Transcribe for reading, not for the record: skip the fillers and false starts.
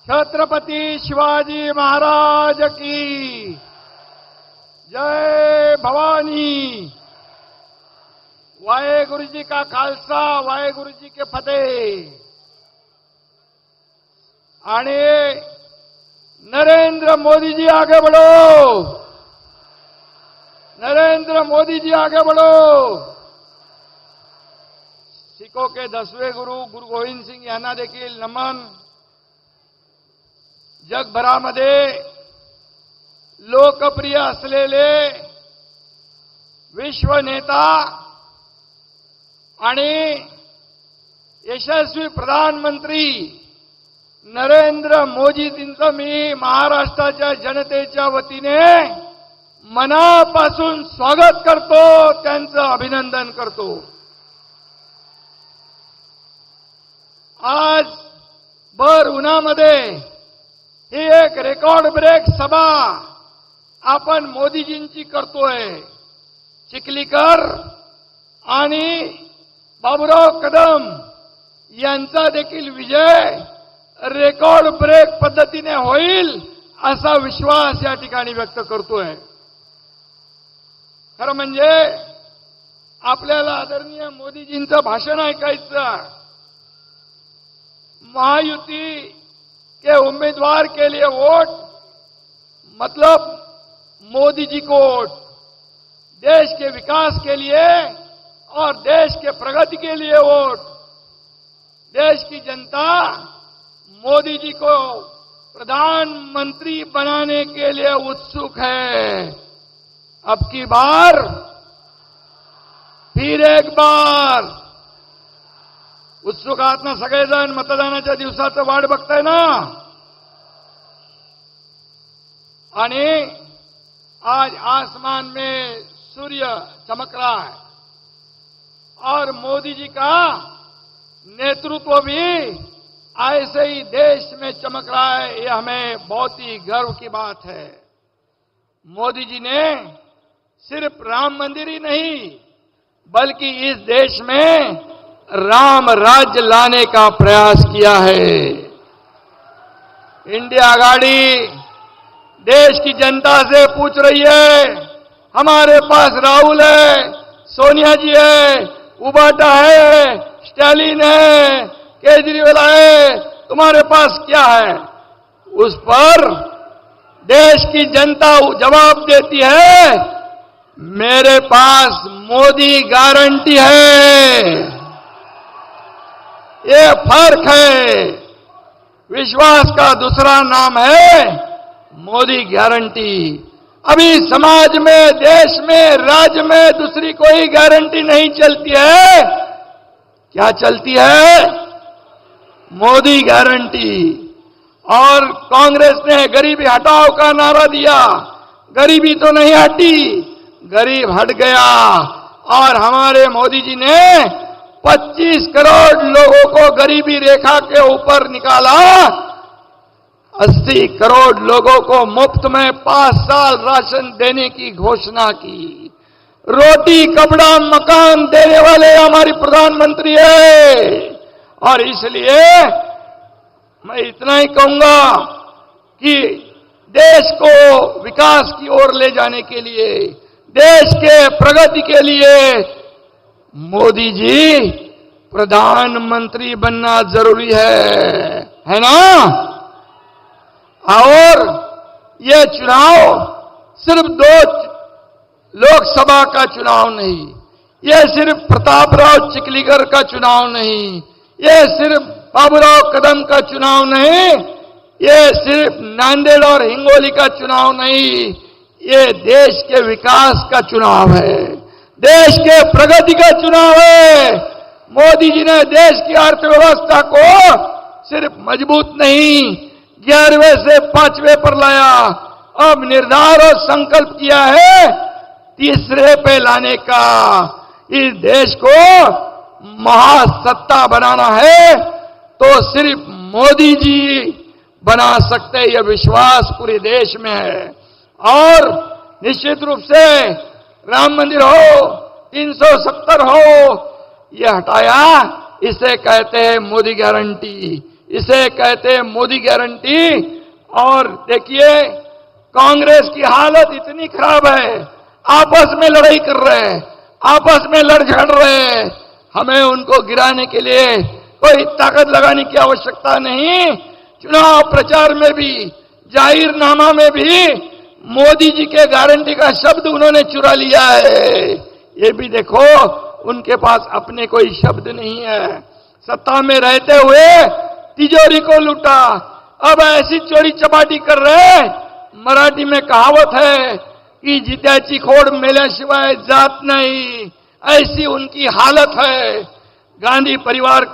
छत्रपति शिवाजी महाराज की जय भवानी। वाहेगुरु जी का खालसा, वाहेगुरु जी के फतेह। आने नरेंद्र मोदी जी आगे बढ़ो, नरेंद्र मोदी जी आगे बढ़ो। सिखों के 10वें गुरु गुरु गोविंद सिंग यांना देखील नमन। जगभरामध्ये लोकप्रिय असलेले विश्व नेता आणि यशस्वी प्रधानमंत्री नरेंद्र मोदीजींचं मी महाराष्ट्राच्या जनतेच्या वतीने मनापासून स्वागत करतो, त्यांचं अभिनंदन करतो। आज भर उन्हामध्ये ही एक रेकॉर्ड ब्रेक सभा आपण मोदीजींची करतोय। चिखलीकर आणि बाबूराव कदम यांचा देखील विजय रेकॉर्ड ब्रेक पद्धतीने होईल असा विश्वास या ठिकाणी व्यक्त करतोय। खरं म्हणजे आपल्याला आदरणीय मोदीजींचं भाषण ऐकायचं। महायुति के उम्मीदवार के लिए वोट मतलब मोदी जी को वोट, देश के विकास के लिए और देश के प्रगति के लिए वोट। देश की जनता मोदी जी को प्रधानमंत्री बनाने के लिए उत्सुक है। अब की बार फिर एक बार उत्सुक आहात ना सगळेजण? मतदानाच्या दिवसाचं वाट बघताय ना? आणि आज आसमान में सूर्य चमक रहा है और मोदी जी का नेतृत्व भी ऐसे ही देश में चमक रहा है। ये हमें बहुत ही गर्व की बात है। मोदी जी ने सिर्फ राम मंदिर ही नहीं बल्कि इस देश में राम राज्य लाने का प्रयास किया है। इंडिया आघाड़ी देश की जनता से पूछ रही है, हमारे पास राहुल है, सोनिया जी है, उबाटा है, स्टालिन है, केजरीवाल है, तुम्हारे पास क्या है? उस पर देश की जनता जवाब देती है, मेरे पास मोदी गारंटी है। ये फर्क है। विश्वास का दूसरा नाम है मोदी गारंटी। अभी समाज में, देश में, राज्य में दूसरी कोई गारंटी नहीं चलती है। क्या चलती है? मोदी गारंटी। और कांग्रेस ने गरीबी हटाओ का नारा दिया, गरीबी तो नहीं हटी, गरीब हट गया। और हमारे मोदी जी ने 25 करोड़ लोगों को गरीबी रेखा के ऊपर निकाला। 80 करोड़ लोगों को मुफ्त में 5 साल राशन देने की घोषणा की। रोटी, कपड़ा, मकान देने वाले हमारी प्रधानमंत्री है। और इसलिए मैं इतना ही कहूंगा कि देश को विकास की ओर ले जाने के लिए, देश के प्रगति के लिए मोदी जी प्रधानमंत्री बनना जरूरी है ना? और ये चुनाव सिर्फ 2 लोकसभा का चुनाव नहीं, ये सिर्फ प्रतापराव चिखलीकर का चुनाव नहीं, ये सिर्फ बाबूराव कदम का चुनाव नहीं, ये सिर्फ नांदेड़ और हिंगोली का चुनाव नहीं, ये देश के विकास का चुनाव है, देश के प्रगति का चुनाव है। मोदी जी ने देश की अर्थव्यवस्था को सिर्फ मजबूत नहीं 11वें से 5वें पर लाया, अब निर्धार और संकल्प किया है 3रे पे लाने का। इस देश को महासत्ता बनाना है तो सिर्फ मोदी जी बना सकते, यह विश्वास पूरे देश में है। और निश्चित रूप से राम मंदिर हो, 370 हो, यह हटाया, इसे कहते हैं मोदी गारंटी। इसे कहते हैं मोदी गारंटी। और देखिए कांग्रेस की हालत इतनी खराब है, आपस में लड़ाई कर रहे हैं, आपस में लड़ झगड़ रहे हैं। हमें उनको गिराने के लिए कोई ताकत लगाने की आवश्यकता नहीं। चुनाव प्रचार में भी, जाहिरनामा में भी मोदी जी के गारंटी का शब्द उन्होंने चुरा लिया है। ये भी देखो, उनके पास अपने कोई शब्द नहीं है। सत्ता में रहते हुए तिजोरी को लूटा, अब ऐसी चोरी चपाटी कर रहे। मराठी में कहावत है कि जित्याची खोड मेल्याशिवाय जात नहीं, ऐसी उनकी हालत है। गांधी परिवार